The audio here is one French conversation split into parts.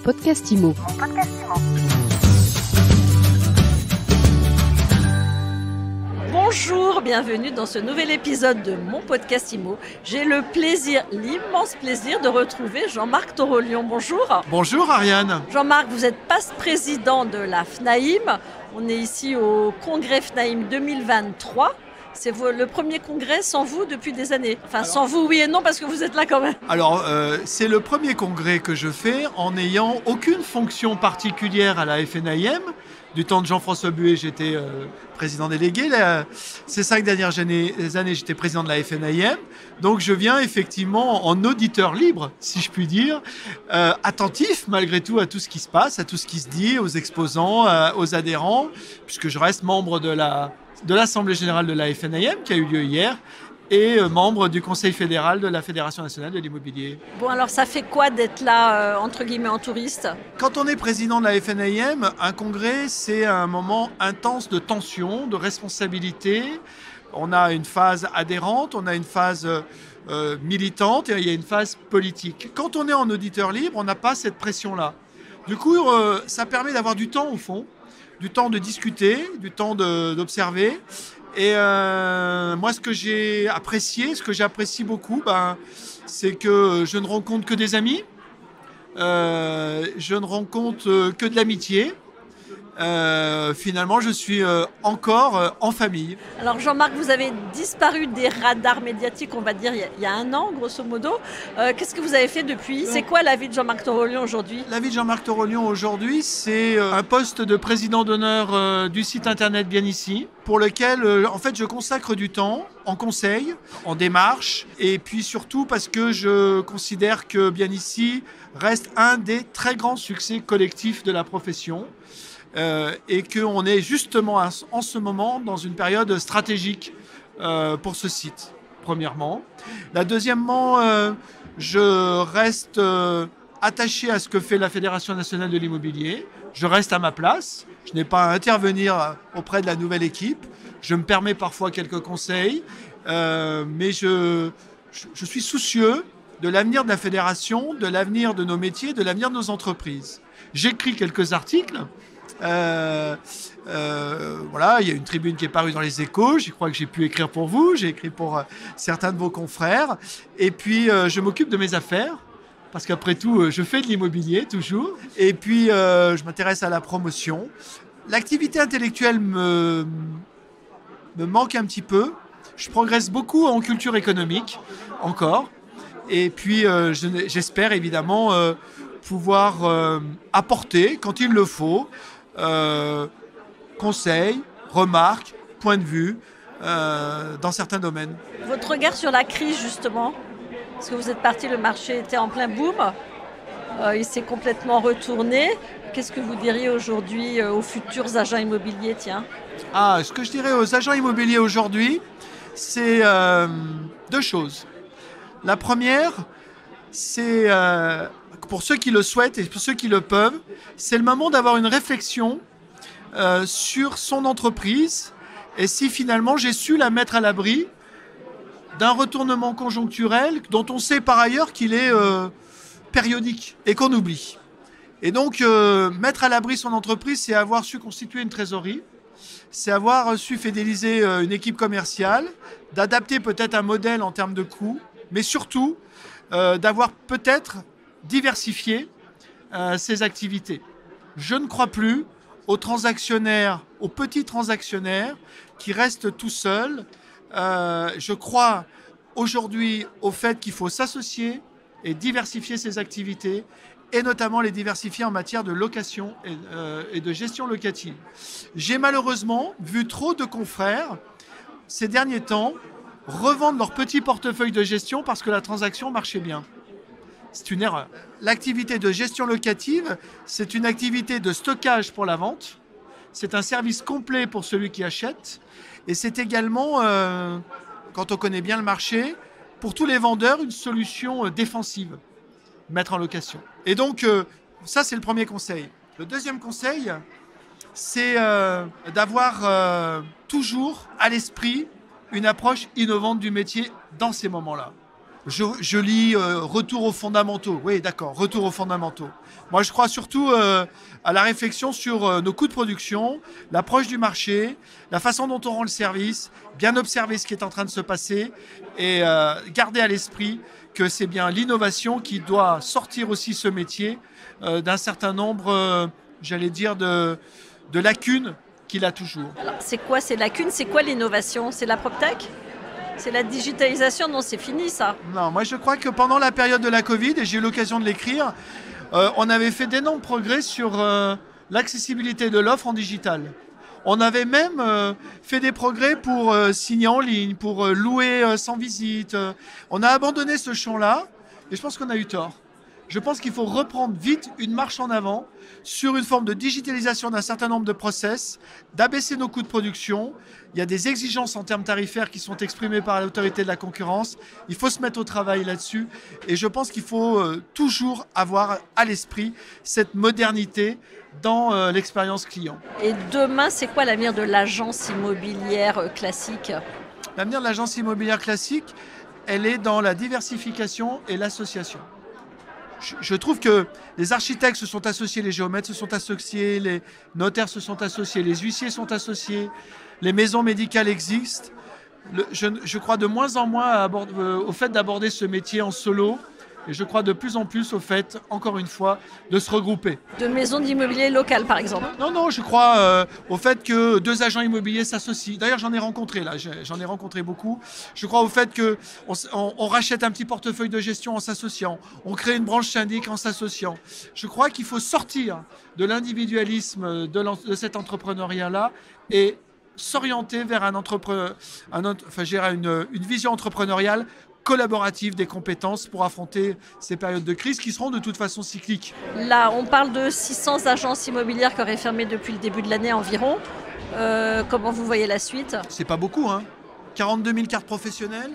podcast IMO. Bonjour, bienvenue dans ce nouvel épisode de mon podcast IMO. J'ai le plaisir, l'immense plaisir de retrouver Jean-Marc Torolion. Bonjour. Bonjour Ariane. Jean-Marc, vous êtes passe-président de la FNAIM. On est ici au congrès FNAIM 2023. C'est le premier congrès sans vous depuis des années. Enfin, sans vous, oui et non, parce que vous êtes là quand même. Alors, c'est le premier congrès que je fais en n'ayant aucune fonction particulière à la FNAIM. Du temps de Jean-François Buet, j'étais président délégué. Ces 5 dernières années, j'étais président de la FNAIM. Donc, je viens effectivement en auditeur libre, si je puis dire, attentif malgré tout à tout ce qui se passe, à tout ce qui se dit, aux exposants, aux adhérents, puisque je reste membre de l'Assemblée générale de la FNAIM qui a eu lieu hier et membre du Conseil fédéral de la Fédération nationale de l'immobilier. Bon, alors ça fait quoi d'être là, entre guillemets, en touriste ? Quand on est président de la FNAIM, un congrès, c'est un moment intense de tension, de responsabilité. On a une phase adhérente, on a une phase militante et il y a une phase politique. Quand on est en auditeur libre, on n'a pas cette pression-là. Du coup, ça permet d'avoir du temps au fond, du temps de discuter, du temps d'observer. Et moi, ce que j'ai apprécié, ce que j'apprécie beaucoup, c'est que je ne rencontre que des amis, je ne rencontre que de l'amitié. Finalement, je suis encore en famille. Alors Jean-Marc, vous avez disparu des radars médiatiques, on va dire, il y a un an, grosso modo. Qu'est-ce que vous avez fait depuis ? C'est quoi la vie de Jean-Marc Torolion aujourd'hui ? La vie de Jean-Marc Torolion aujourd'hui, c'est un poste de président d'honneur du site internet Bien Ici, pour lequel, en fait, je consacre du temps en conseil, en démarche, et puis surtout parce que je considère que Bien Ici reste un des très grands succès collectifs de la profession. Et qu'on est justement en ce moment dans une période stratégique pour ce site, premièrement. Deuxièmement, je reste attaché à ce que fait la Fédération nationale de l'immobilier. Je reste à ma place. Je n'ai pas à intervenir auprès de la nouvelle équipe. Je me permets parfois quelques conseils, mais je suis soucieux de l'avenir de la fédération, de l'avenir de nos métiers, de l'avenir de nos entreprises. J'écris quelques articles. Voilà, il y a une tribune qui est parue dans les Échos, je crois que j'ai pu écrire pour vous, j'ai écrit pour certains de vos confrères, et puis je m'occupe de mes affaires, parce qu'après tout, je fais de l'immobilier toujours, et puis je m'intéresse à la promotion. L'activité intellectuelle me manque un petit peu, je progresse beaucoup en culture économique, encore, et puis j'espère évidemment pouvoir apporter, quand il le faut, conseils, remarques, points de vue dans certains domaines. Votre regard sur la crise justement, parce que vous êtes parti, le marché était en plein boom, il s'est complètement retourné. Qu'est-ce que vous diriez aujourd'hui aux futurs agents immobiliers, tiens ? Ce que je dirais aux agents immobiliers aujourd'hui, c'est 2 choses. La première, c'est pour ceux qui le souhaitent et pour ceux qui le peuvent, c'est le moment d'avoir une réflexion sur son entreprise et si finalement j'ai su la mettre à l'abri d'un retournement conjoncturel dont on sait par ailleurs qu'il est périodique et qu'on oublie. Et donc, mettre à l'abri son entreprise, c'est avoir su constituer une trésorerie, c'est avoir su fidéliser une équipe commerciale, d'adapter peut-être un modèle en termes de coûts, mais surtout d'avoir peut-être diversifié ses activités. Je ne crois plus aux transactionnaires, aux petits transactionnaires qui restent tout seuls. Je crois aujourd'hui au fait qu'il faut s'associer et diversifier ses activités et notamment les diversifier en matière de location et de gestion locative. J'ai malheureusement vu trop de confrères ces derniers temps revendre leur petit portefeuille de gestion parce que la transaction marchait bien. C'est une erreur. L'activité de gestion locative, c'est une activité de stockage pour la vente. C'est un service complet pour celui qui achète. Et c'est également, quand on connaît bien le marché, pour tous les vendeurs, une solution défensive, mettre en location. Et donc, ça, c'est le premier conseil. Le deuxième conseil, c'est d'avoir toujours à l'esprit une approche innovante du métier dans ces moments-là. Je lis retour aux fondamentaux. Oui, d'accord, retour aux fondamentaux. Moi, je crois surtout à la réflexion sur nos coûts de production, l'approche du marché, la façon dont on rend le service, bien observer ce qui est en train de se passer et garder à l'esprit que c'est bien l'innovation qui doit sortir aussi ce métier d'un certain nombre, j'allais dire, de lacunes qu'il a toujours. Alors, c'est quoi ces lacunes? C'est quoi l'innovation? C'est la PropTech? C'est la digitalisation? Non, c'est fini ça. Non, moi je crois que pendant la période de la Covid, et j'ai eu l'occasion de l'écrire, on avait fait d'énormes progrès sur l'accessibilité de l'offre en digital. On avait même fait des progrès pour signer en ligne, pour louer sans visite. On a abandonné ce champ-là et je pense qu'on a eu tort. Je pense qu'il faut reprendre vite une marche en avant sur une forme de digitalisation d'un certain nombre de process, d'abaisser nos coûts de production. Il y a des exigences en termes tarifaires qui sont exprimées par l'autorité de la concurrence. Il faut se mettre au travail là-dessus. Et je pense qu'il faut toujours avoir à l'esprit cette modernité dans l'expérience client. Et demain, c'est quoi l'avenir de l'agence immobilière classique? L'avenir de l'agence immobilière classique, elle est dans la diversification et l'association. Je trouve que les architectes se sont associés, les géomètres se sont associés, les notaires se sont associés, les huissiers sont associés, les maisons médicales existent. Je crois de moins en moins au fait d'aborder ce métier en solo et je crois de plus en plus au fait, encore une fois, de se regrouper. De maisons d'immobilier local, par exemple? Non, je crois au fait que deux agents immobiliers s'associent. D'ailleurs, j'en ai rencontré là, j'en ai rencontré beaucoup. Je crois au fait qu'on rachète un petit portefeuille de gestion en s'associant. On crée une branche syndic en s'associant. Je crois qu'il faut sortir de l'individualisme de cet entrepreneuriat-là et s'orienter vers une vision entrepreneuriale collaborative des compétences pour affronter ces périodes de crise qui seront de toute façon cycliques. Là, on parle de 600 agences immobilières qui auraient fermé depuis le début de l'année environ. Comment vous voyez la suite? C'est pas beaucoup, hein. 42 000 cartes professionnelles,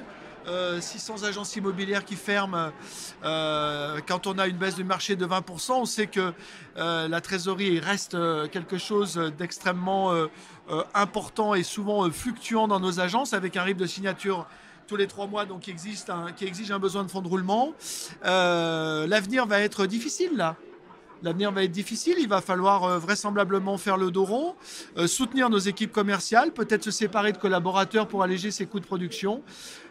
600 agences immobilières qui ferment. Quand on a une baisse du marché de 20%, on sait que la trésorerie reste quelque chose d'extrêmement important et souvent fluctuant dans nos agences avec un rythme de signature tous les 3 mois, donc qui exige un besoin de fonds de roulement. L'avenir va être difficile là. L'avenir va être difficile, il va falloir vraisemblablement faire le dos rond, soutenir nos équipes commerciales, peut-être se séparer de collaborateurs pour alléger ses coûts de production.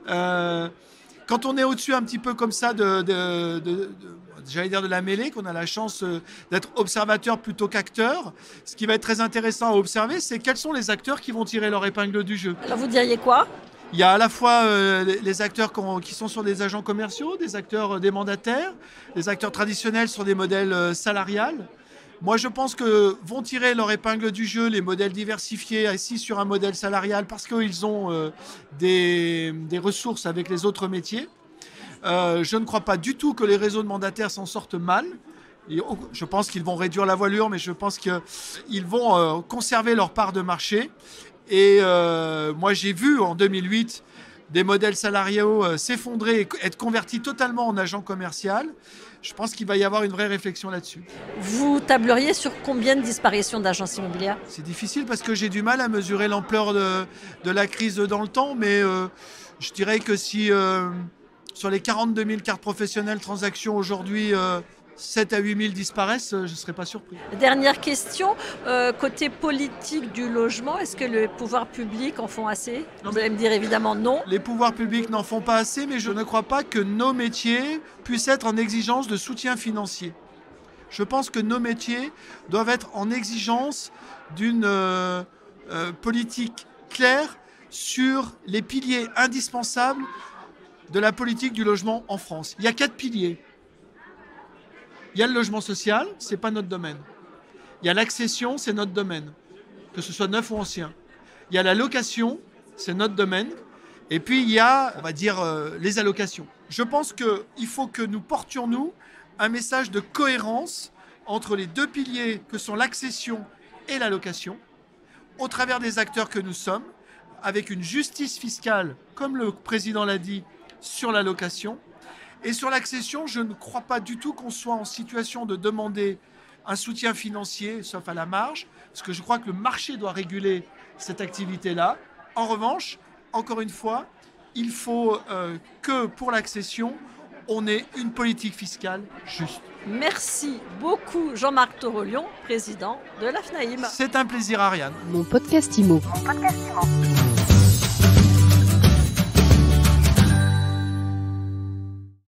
Quand on est au-dessus un petit peu comme ça j'allais dire de la mêlée, qu'on a la chance d'être observateur plutôt qu'acteur, ce qui va être très intéressant à observer, c'est quels sont les acteurs qui vont tirer leur épingle du jeu. Alors vous diriez quoi? Il y a à la fois les acteurs qui sont sur des agents commerciaux, des acteurs des mandataires, des acteurs traditionnels sur des modèles salariales. Moi, je pense que vont tirer leur épingle du jeu les modèles diversifiés assis sur un modèle salarial parce qu'ils ont des ressources avec les autres métiers. Je ne crois pas du tout que les réseaux de mandataires s'en sortent mal. Je pense qu'ils vont réduire la voilure, mais je pense qu'ils vont conserver leur part de marché. Et moi, j'ai vu en 2008 des modèles salariaux s'effondrer et être convertis totalement en agents commerciaux. Je pense qu'il va y avoir une vraie réflexion là-dessus. Vous tableriez sur combien de disparitions d'agences immobilières? C'est difficile parce que j'ai du mal à mesurer l'ampleur de la crise dans le temps, mais je dirais que si sur les 42 000 cartes professionnelles transactions aujourd'hui, 7 à 8 000 disparaissent, je ne serais pas surpris. Dernière question, côté politique du logement, est-ce que les pouvoirs publics en font assez? Vous allez me dire évidemment non. Les pouvoirs publics n'en font pas assez, mais je ne crois pas que nos métiers puissent être en exigence de soutien financier. Je pense que nos métiers doivent être en exigence d'une politique claire sur les piliers indispensables de la politique du logement en France. Il y a 4 piliers. Il y a le logement social, ce n'est pas notre domaine. Il y a l'accession, c'est notre domaine, que ce soit neuf ou ancien. Il y a la location, c'est notre domaine. Et puis il y a, on va dire, les allocations. Je pense qu'il faut que nous portions, nous, un message de cohérence entre les 2 piliers que sont l'accession et la location, au travers des acteurs que nous sommes, avec une justice fiscale, comme le président l'a dit, sur la location. Et sur l'accession, je ne crois pas du tout qu'on soit en situation de demander un soutien financier, sauf à la marge, parce que je crois que le marché doit réguler cette activité-là. En revanche, encore une fois, il faut que pour l'accession, on ait une politique fiscale juste. Merci beaucoup Jean-Marc Torolion, président de la FNAIM. C'est un plaisir, Ariane. Mon podcast IMO. Mon podcast IMO.